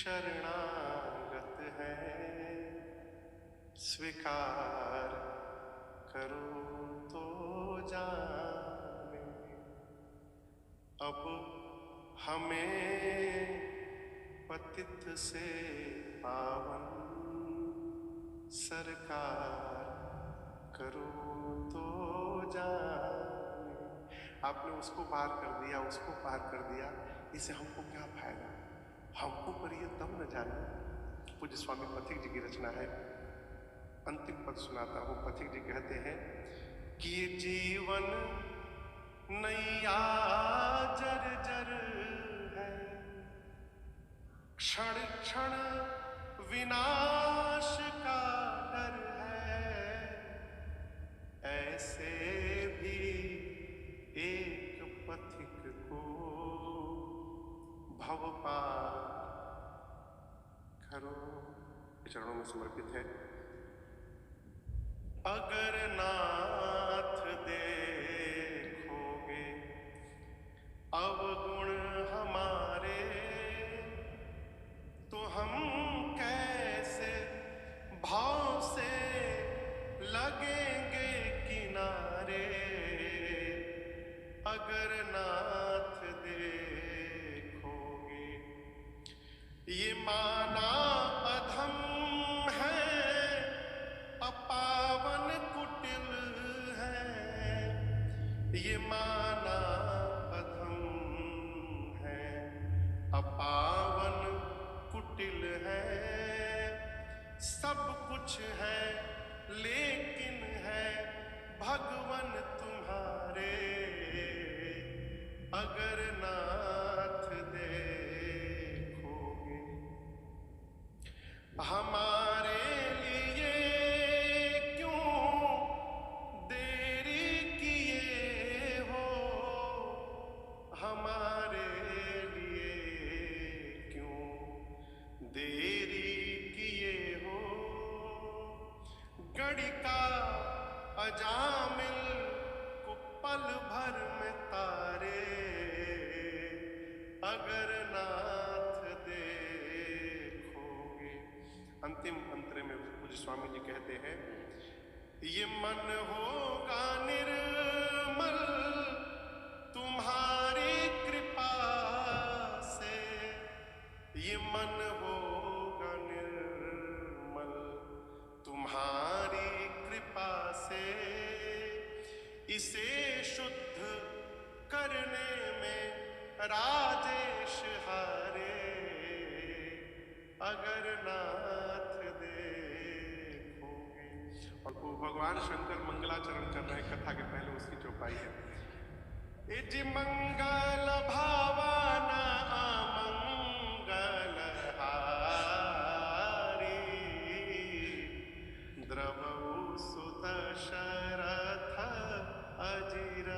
शरणागत है, स्वीकार करो तो जाने। अब हमें पतित से पावन सरकार करो तो जाने। आपने उसको पार कर दिया, उसको पार कर दिया, इसे हमको क्या फायदा? हमको करिए तब न जाने। पूज्य स्वामी पथिक जी की रचना है, अंतिम पद सुनाता हूं। पथिक जी कहते हैं कि ये जीवन नैया जर्जर है, क्षण क्षण विनाश का डर है। ऐसे भी एक पथिक को भव पार करो। चरणों में समर्पित है। अगर नाथ देखोगे अवगुण हमारे, तो हम कैसे भाव से लगेंगे किनारे। अगर नाथ देखोगे ये माना अधम है, अपावन कुटिल है। ये माना अधम है, अपावन कुटिल है। सब कुछ है लेकिन है भगवन तुम्हारे। अगर नाथ देखोगे हमारे लिए क्यों देरी किए हो, हमारे लिए क्यों देरी किए हो। गणिका अजामिल को पल भर में तारे। अगर नाथ देखोगे। अंतिम अंतरे में पूज्य स्वामी जी कहते हैं, ये मन होगा निर्मल तुम्हारी कृपा से। ये मन होगा निर्मल तुम्हारी कृपा से। इसे शुद्ध करने में राजेश हारे। अगर नाथ देखोगे। और वो भगवान शंकर मंगलाचरण कर रहे हैं कथा के पहले, उसकी चौपाई है। ए जी मंगल भावाना मंगल हारी, द्रवौ सुत शरथ अजिर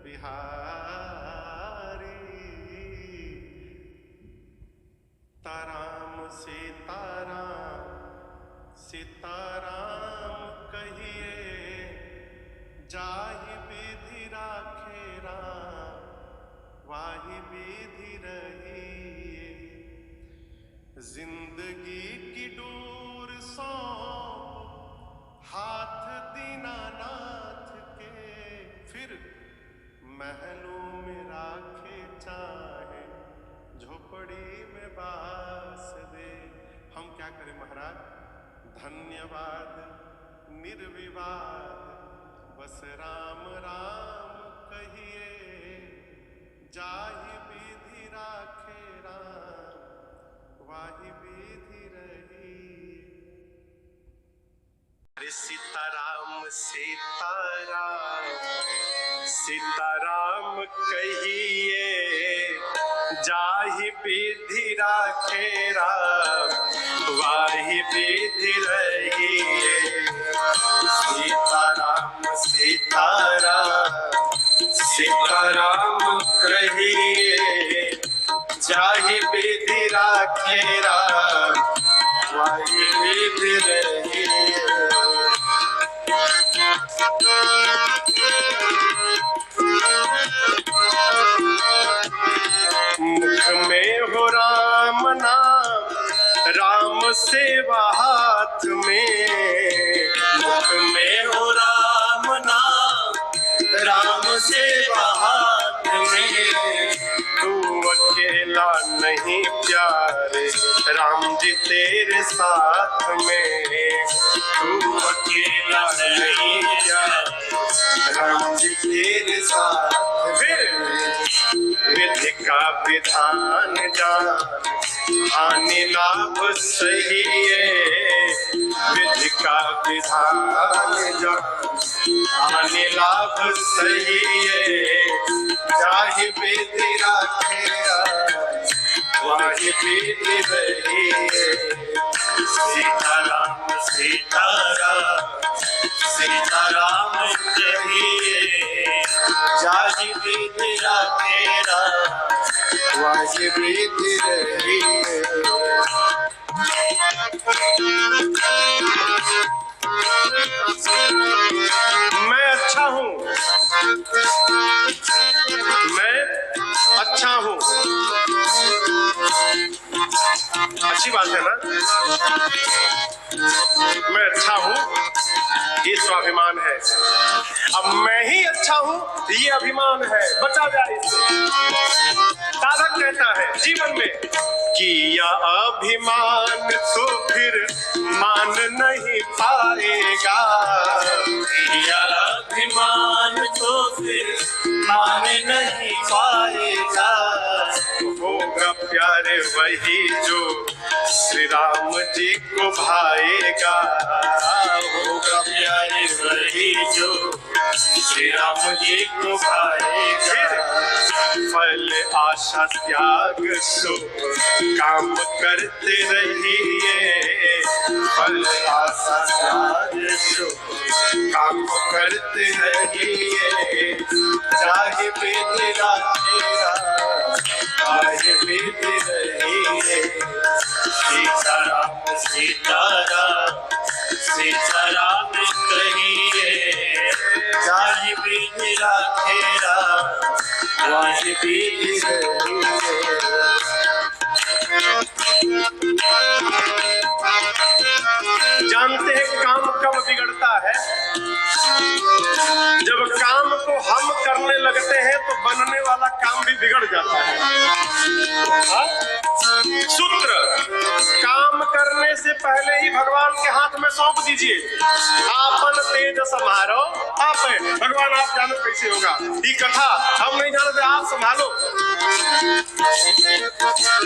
बिहारी। ताराम सीताराम सीताराम कहिए, जाहि विधि राखे राम वाहि विधि रहिए। जिंदगी की डोर सौंप हाथ दीनानाथ के, फिर महलों में राखे चाहे झोपड़ी में बास दे। हम क्या करें महाराज? धन्यवाद निर्विवाद बस राम राम कहिए, जाहि विधि राखे राम वाहि विधि रहिए। अरे सीताराम सीताराम सीताराम कहिए, जाहि विधि राखे राम वाहि विधि रहिए। सीताराम सीताराम सीताराम कहिए, जाहि विधि राखे राम वाहि विधि रहिए। मुख में हो राम नाम सेवा हाथ में, मुख में हो राम नाम, राम सेवा हाथ में। तू अकेला नहीं प्यारे, राम जी तेरे साथ में। तू अकेला नहीं प्यारे, राम जी तेरे साथ में। विधि का विधान जान, हानि लाभ सही है। विधि का विधान जान, हानि लाभ सही है। चाहे विधि राखेगा, वाहि विधि रही है। सीताराम सीताराम, सीताराम कहिए। जाहि विधि राखेरा, वाहि विधि रही है। मैं अच्छा हूँ, मैं अच्छा हूँ। अच्छी बात है ना? मैं अच्छा हूँ, ये स्वाभिमान है। अब मैं ही अच्छा हूँ, ये अभिमान है। बचा जाए इससे। साधक कहता है जीवन में, किया अभिमान तो फिर मान नहीं पाएगा। किया अभिमान तो फिर मान नहीं पाएगा। होगा प्यारे वही जो श्री राम जी को भाएगा। होगा प्यारे वही जो श्री राम जी को भाएगा। फल आशा त्याग सो काम करते रहिए। फल आशा त्याग सो काम करते रहिए। चाहे विधि राखेगा, चाहे विधि रहिए। सीताराम सीताराम, सीताराम कहिए। जाहि विधि राखेरा, वाहि विधि रहिए। जानते हैं काम कब बिगड़ता है? जब काम को हम करने लगते हैं तो बनने वाला काम भी बिगड़ जाता है। सूत्र, काम करने से पहले ही भगवान के हाथ में सौंप दीजिए। आपन तेज समारो आप, भगवान आप जानो कैसे होगा। ये कथा हम नहीं जानते, आप संभालो।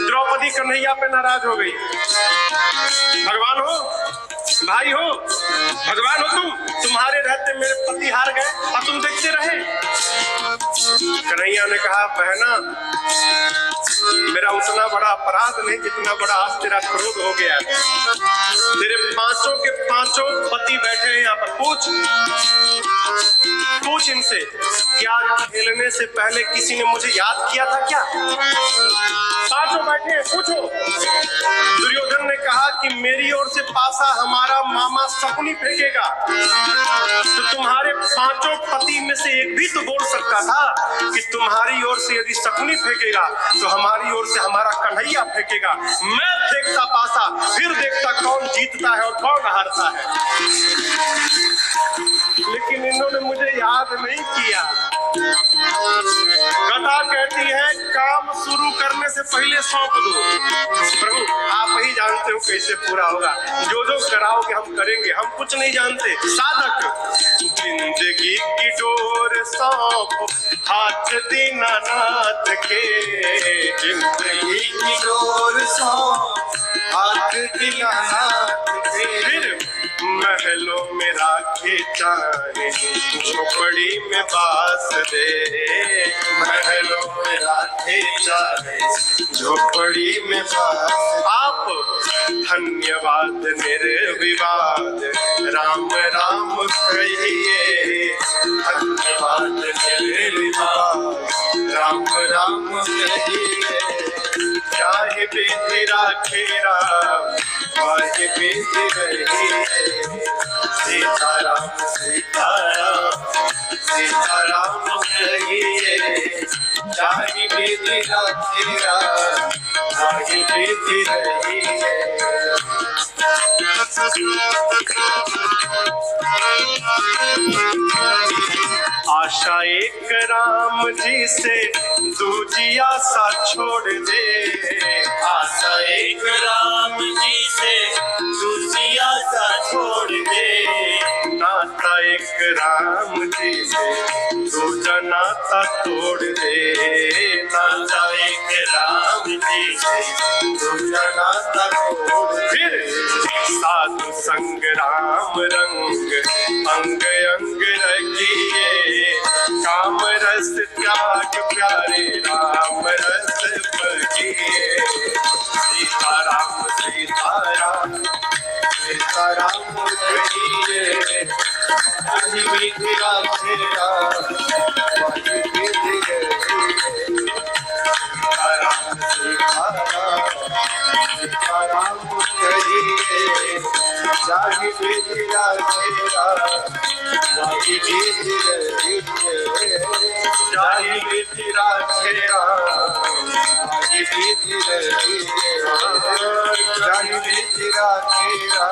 द्रौपदी कन्हैया पे नाराज हो गई। भगवान हो, भाई हो, भगवान हो तुम्हारे रहते मेरे पति हार गए और तुम देखते रहे। कन्हैया ने कहा, बहना मेरा उतना बड़ा अपराध नहीं जितना बड़ा आज तेरा क्रोध हो गया। तेरे पांचों के पांचों पति बैठे हैं यहाँ पर। पूछ इनसे, क्या खेलने से पहले किसी ने मुझे याद किया था क्या? पांचों बैठे हैं, पूछो। दुर्योधन ने कहा कि मेरी ओर से पासा हमारा मामा शकुनी फेंकेगा, तो तुम्हारे पांचों पति में से एक भी तो बोल सकता था कि तुम्हारी ओर से यदि शकुनी फेंकेगा तो हमारी ओर से हमारा कन्हैया फेंकेगा। मैं फेंकता पासा, फिर देखता कौन जीतता है और कौन हारता है। लेकिन इन्होंने मुझे याद नहीं किया। कथा कहती है काम शुरू करने से पहले सौंप दो। प्रभु आप ही जानते हो कैसे पूरा होगा। जो जो कराओगे हम करेंगे, हम कुछ नहीं जानते। साधक जिंदगी की डोर सौंप हाथ दीनानाथ के। जिंदगी की डोर सौंप हाथ दीनानाथ के। फिर महलों में राखे चाहे, झोपड़ी में बास दे। महलों में राखे चाहे, झोपड़ी में बास। आप धन्यवाद निर्विवाद राम राम कहिए। धन्यवाद निर्विवाद राम राम कहिए। चाहे विधि राखेरा, वाहि विधि रहिए। सीताराम सीताराम, सीताराम कहिए। चाहे विधि राखेरा, वाहि विधि रहिए। आशा एक राम जी से दूजी आशा छोड़ दे, आशा एक राम जी से दूसरी आशा छोड़ दे, नाता एक राम जी से दूजा नाता तोड़ दे, नाता एक राम जी से दूजा नाता तोड़ दे। फिर साधु संग राम रंग अंग अंग रखिए, काम रस त्याग प्यारे राम रस बगिए। सीताराम सीताराम सीताराम कहिए, कहीं भी तेरा तेरा वहीं भी दिए। सीताराम सीताराम सीताराम कहिए, जाहि विधिया तेरा वहीं भी दिए। जाहि विधिया तेरा वहीं भी दिए। जाहि विधिया तेरा